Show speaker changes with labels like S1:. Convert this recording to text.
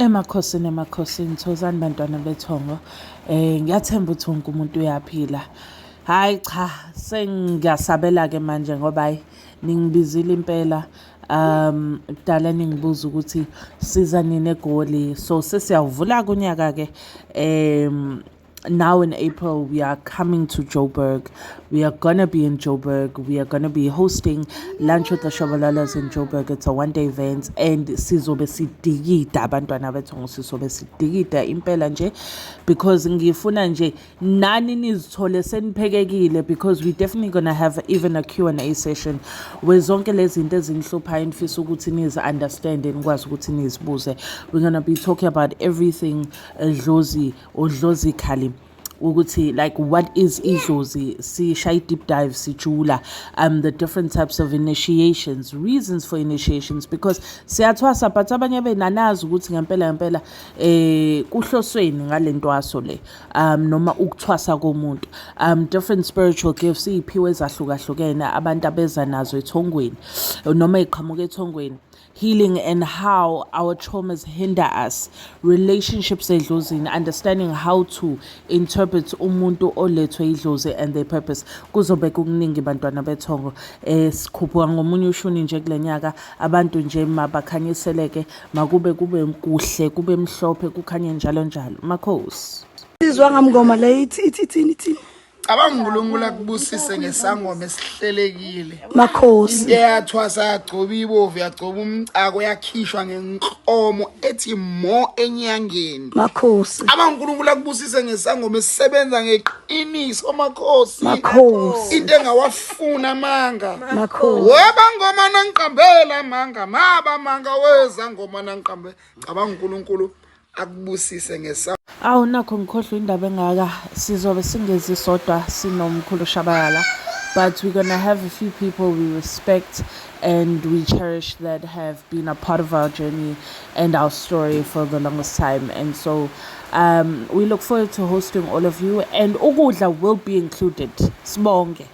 S1: Emakhosini thozani bantwana bethongo. Ngiyathemba ukuthi wonke umuntu uyaphila. Hayi cha, sengiyasabela-ke manje ngoba hayi ningibizile impela. Kudala ningibuza ukuthi siza nini eGoli. So sesiyawuvula-ke unyaka-ke. Now in April, we are coming to Joburg. We are going to be in Joburg. We are going to be hosting Lunch with the Shabalalas in Joburg. It's a one-day event. And sizobe sidigida abantwana bethongo sizobe sidigida impela nje because ngifuna nje nani nizithole seniphekekile because we definitely going to have even a Q&A session where zonke lezi zinto ezingihluphayo nifisa ukuthi nizi understand nikwazi ukuthi nizibuze. We're going to be talking about everything dlozically. Ukuthi like what is idlozi, sishaya deep dive sijula the different types of initiations, reasons for initiations, because siyathwasa but abanye benanazi ukuthi ngempela kuhlosweni ngalentwaso le noma ukuthwasa komuntu different spiritual gifts iphiwe ezahlukahlukene abantu abeza nazo ethongweni noma iqhamuka ethongweni, healing and how our traumas hinder us, relationships edlozini, understanding how to interpret umuntu olethwe idlozi and their purpose. Kuzobe kuningi bantwana bethongo sikhuphuka ngomunye ushuni nje kulenyaka abantu nje mabakhanyiseleke makube kuhle kube mhlophe kukhanye njalo Makhosi
S2: sizwa ngamngoma le ithi
S3: uNkulunkulu akubusise ngesangoma esihlelekile.
S2: Makhosi
S3: into yathwasa yagcoba ibovu yagcoba umcako yakhishwa ngenkomo ethi mo enyangeni.
S2: Makhosi
S3: uNkulunkulu akubusise ngesangoma esisebenza ngeqiniso. Makhosi into engawafuna amanga.
S2: Makhosi
S3: weba ngoma nangiqambela amanga manga weza ngoma nangiqambe. uNkulunkulu akubusise ngesangoma.
S1: Nakho ngikhohlwa indaba engaka sizobe singezi sodwa sinomkhulu Shabalala, but we're gonna have a few people we respect and we cherish that have been a part of our journey and our story for the longest time, and so we look forward to hosting all of you, and ukudla will be included. Sibonge.